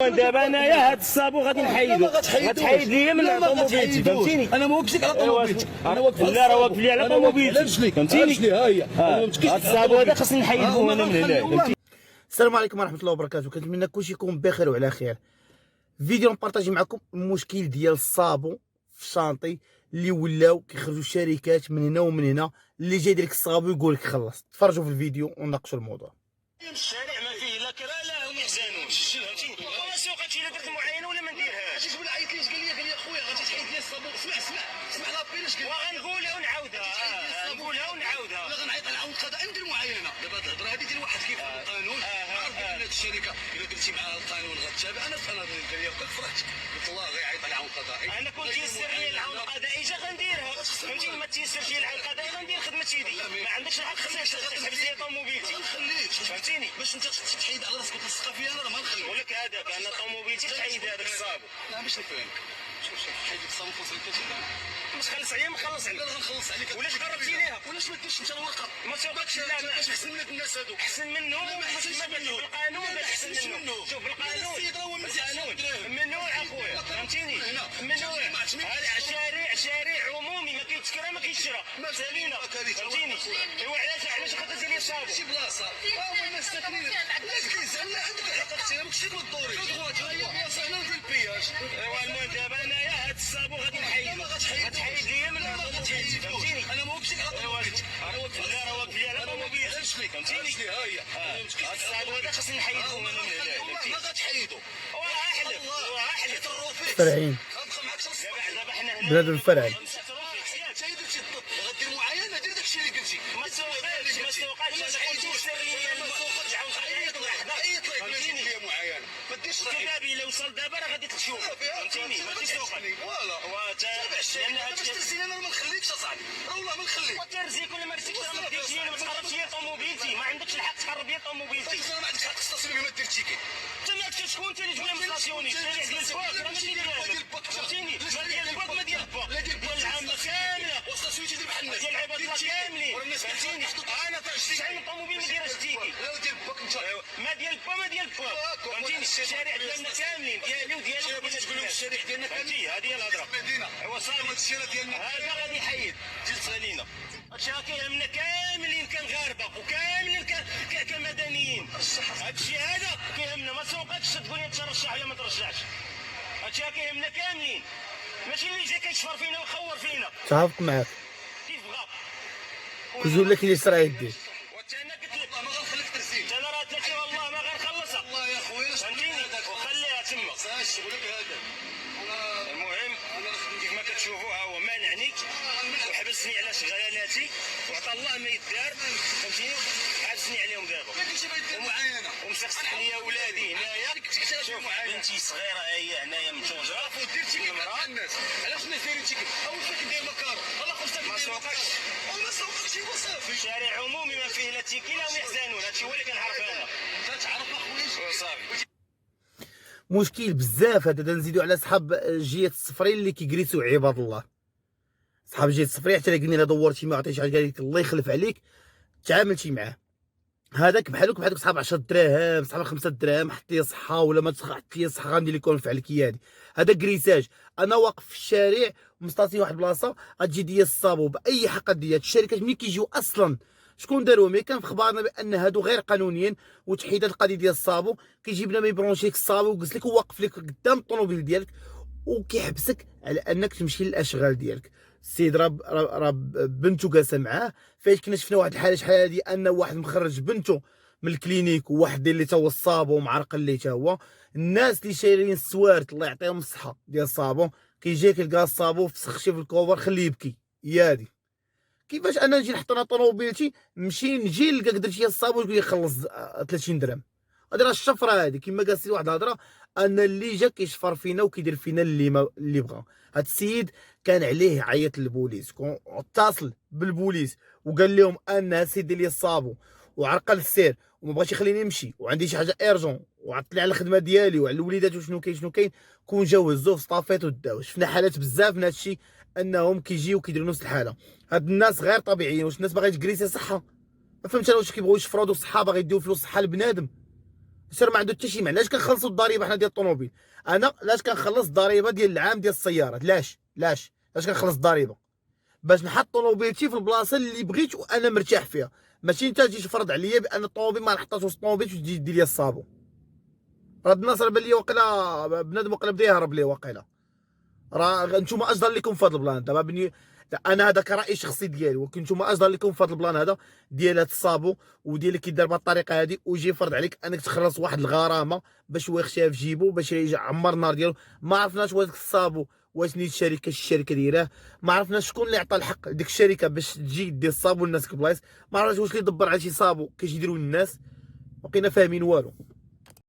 المهم دابا انايا هاد الصابو غادي نحيدو، غتحيد ليا من طوموبيلتي فهمتيني. انا ما وقفتش على طوموبيلتك، انا واقف لا راه واقف لي على طوموبيلتي فهمتيني. ها هي هاد الصابو هذا خاصني نحيدوه انا من هنا. السلام عليكم ورحمه الله وبركاته. كنتمنى كلشي يكون بخير وعلى خير. فيديو نبارطاجي معكم المشكل ديال الصابو في الشانطي اللي ولاو كيخرجوا شركات من هنا ومن هنا، اللي جاي يدير لك الصابو يقول لك خلص. تفرجوا في الفيديو ونناقشوا الموضوع. الشارع ما فيه لا كرا لا هم يحزنون فهمتيني. وانا سوق هادشي الا درت معينه ولا ما نديرهاش. عرفتي شكون اللي عيط لي قال لي اخويا غادي تحيد لي الصابو. اسمع لابيل اش قال لي. وغنقولها ونعاودها نقولها ونعاودها. لا غنعيط على عون القضاء ندير معاينه. دابا هاد الهضره هادي ديال واحد كيف القانون. عارف بان هاد الشركه الا درتي معاها القانون غتتابع. انا قال لي فرحت قلت الله غيعيط على عون القضائي. انا كنت تيسر لي العون القضائي جا غنديرها فهمتيني. ما تيسرش لي العون القضائي غندير خدمه سيدي. ما عندكش الحق تحبس لي طوموبيلتي. ما نخليكش فهمتيني. باش انت تحيد على راسك وتلصق فيا انا ما نخليك. نقول لك هذاك انا طوموبيلتي تحيد هذاك الصابو. لا باش نفهمك. شوف حيد لك الصابو خلص عليك مش خلص عليا ما خلص عليك. لا غنخلص عليك. ولاش قربتي ليها ولاش ما ديرش انت الورقه. ما سوقكش. لا باش احسن من هاد الناس هادو. احسن منه ما احسنش منه. بالقانون باش احسن منه. شوف بالقانون السيد راه هو القانون ممنوع اخويا فهمتيني. ممنوع. هذا شارع عمومي ما كيتكرا ما كيتشرى سالينا فهمتيني. ايوا علاش خاطر لي الصابو شي بلاصه هما الناس ساكنين. لا كيزعم لا عندك الحق تشري ماكش تقول الدوري. هي بلاصه هنا ندير البياج. ايوا المهم دابا انايا هاد الصابو غادي نحيدو. غتحيد ليا من طوموبيلتي فهمتيني. انا ما وقفتش على طوموبيلتك. لا راه واقف لي على طوموبيلتي فهمتيني. ها هي هاد الصابو هذا خاصني نحيدوه من هنا. ما غتحيدو. وراه احلف الروفيس فرعين غنبقى معاك دابا حنا هنا بنادم الفرعي. حتى درتي الضبط غدير معاينه دير داكشي اللي قلتي. ما سوقاتش انا قلت سريه عيط لك باش ندير معاينه ما ديرش دابا الا وصل دابا راه غادي تشوف فهمتيني. ما تسوقني فوالا لان باش ترزيني انا ما نخليكش اصاحبي. راه والله ما نخليك. ترزيك ولا ما رزيكش راه ما ديرش لي. ما تقربش لي طوموبيلتي. ما عندكش الحق تقرب لي طوموبيلتي. انا ما عندكش حق تستاصلني ما دير تيكي. انت ماك شكون انت اللي تقول لي مستاسيوني. الشارع ديال الباك راه ماشي ديال فهمتيني. ما ديال الباك ما ديال الباك لا ديال ديال العامه كامله وستاسيوني تدير بحال الناس ديال العباد الله كاملين فهمتيني. انا شحال من طوموبيل ما دايرهاش تيكي. لا ديال الباك انت ما ديال البا ما ديال الباك فهمتيني. الشارع ديالنا كاملين ديالي وديالك باش تقول لهم الشارع ديالنا فهمتي. هذه هي الهضره. المدينه ايوا صافي هذا الشارع ديالنا هذا غادي يحيد جلس علينا. هادشي راه كيهمنا كاملين كمغاربه وكاملين كمدنيين. هادشي هذا كيهمنا. ما سوقكش تقول لي ترشح ولا ما ترشحش. هادشي راه كيهمنا كاملين. ماشي اللي جا كيشفر فينا ويخور فينا تعافق معاك كيف بغا. كنقول لك اللي صرا يدي. وانت انا قلت لك ما غنخليك ترزين. انا راه قلت لك والله ما غنخلصها والله يا خويا فهمتيني. وخليها تما. ساش شغلك هذا. المهم كيف ما كتشوفوا ها هو مانعني وحبسني على شغالاتي وعطى الله ما يدار فهمتيني. حابسني عليهم دابا ما كاينش ما يدير معاينه. ومسخسخ ليا ولادي هنايا. شوف بنتي صغيره هي هنايا متوجره ودير تيكي مع الناس. علاش الناس دايرين تيكي؟ اول شيء كندير مكاره الله خرجت ما سوقكش. ما سوقكش وصافي. شارع عمومي ما فيه لا تيكي لا هم يحزنون. هادشي هو اللي كنعرف انا. انت تعرف اخويا صافي مشكل بزاف هذا. نزيدو على صحاب جهه الصفرين اللي كيجريسوا عباد الله. صحاب جهه الصفرين حتى الا دورتي ما عطيتش قال لك الله يخلف عليك تعاملتي معاه. هذاك بحالك بحال صحاب 10 دراهم صحاب 5 دراهم. حط لي صحه ولا ما حط لي صحه غندير لكم فعلك هادي. هذا كريساج. انا واقف في الشارع مستاطي واحد البلاصه غتجي ديال الصابو باي حق ديال الشركات ملي كيجيو اصلا شكون داروهم. كان في اخبارنا بان هادو غير قانونيين وتحيدات القضيه ديال الصابو. كيجيب لنا ما يبرونشيك الصابو ويجلس لك وواقف لك قدام الطوموبيل ديالك وكيحبسك على انك تمشي للاشغال ديالك. السيد راه بنته جالسه معاه. فاش كنا شفنا واحد الحاله شحال هادي ان واحد مخرج بنته من الكلينيك وواحد اللي تا هو الصابو ومعرقل اللي تا هو. الناس اللي شايلين السوارت الله يعطيهم الصحه ديال الصابو كيجي كيلقى الصابو فسخ شي في الكوفر خليه يبكي. هي هادي كيفاش انا نجي نحط انا طوموبيلتي نجي نلقى درت الصابو يقول لي خلص 30 درهم. هادي راه الشفره هادي كيما قال سي واحد الهضره ان اللي جا كيشفر فينا وكيدير فينا اللي بغا. هاد السيد كان عليه عيط للبوليس اتصل بالبوليس وقال لهم ان سيدي لي الصابو وعرقل السير وما بغاش يخليني نمشي وعندي شي حاجه ايرجون وعطلي على الخدمه ديالي وعلى الوليدات وشنو كاين كون جاو هزوه في سطافيت وداو. شفنا حالات بزاف من هادشي انهم كيجيو كيديروا نفس الحاله. هاد الناس غير طبيعيين. واش الناس باغا تكريسي صحه؟ ما فهمتش انا واش كيبغيو يشفروا الصحه باغي يديو فلوس صحه لبنادم. سير ما عنده حتى شي معنى. علاش كنخلصوا الضريبه حنا ديال الطوموبيل؟ انا علاش كنخلص الضريبه ديال العام ديال السيارات؟ علاش كنخلص الضريبه؟ باش نحط طوموبيلتي في البلاصه اللي بغيت وانا مرتاح فيها، ماشي انت تجي تفرض عليا بان الطوموبيل ما نحطهاش وسط الطوموبيل وتجي دير لي الصابون. راه الناس بان لي واقيلا بنادم واقيلا بدا يهرب ليه واقيلا. راه نتوما اجدر لكم في هذا البلان. دابا بني انا هذا كراي شخصي ديالي، ولكن نتوما اجدر لكم في هذا البلان هذا ديال هذا الصابون وديال اللي كيدار بهذه الطريقه هذه، ويجي يفرض عليك انك تخلص واحد الغرامه باش هو يخشيها في جيبو باش يعمر النار ديالو. ما عرفناش واش الصابون واش نيت الشركه دايراه، ما عرفناش شكون اللي عطى الحق ديك الشركه باش تجي دير الصابون للناس كبلايص، ما عرفناش واش اللي دبر على شي صابون كيجي يديروا للناس، بقينا فاهمين والو.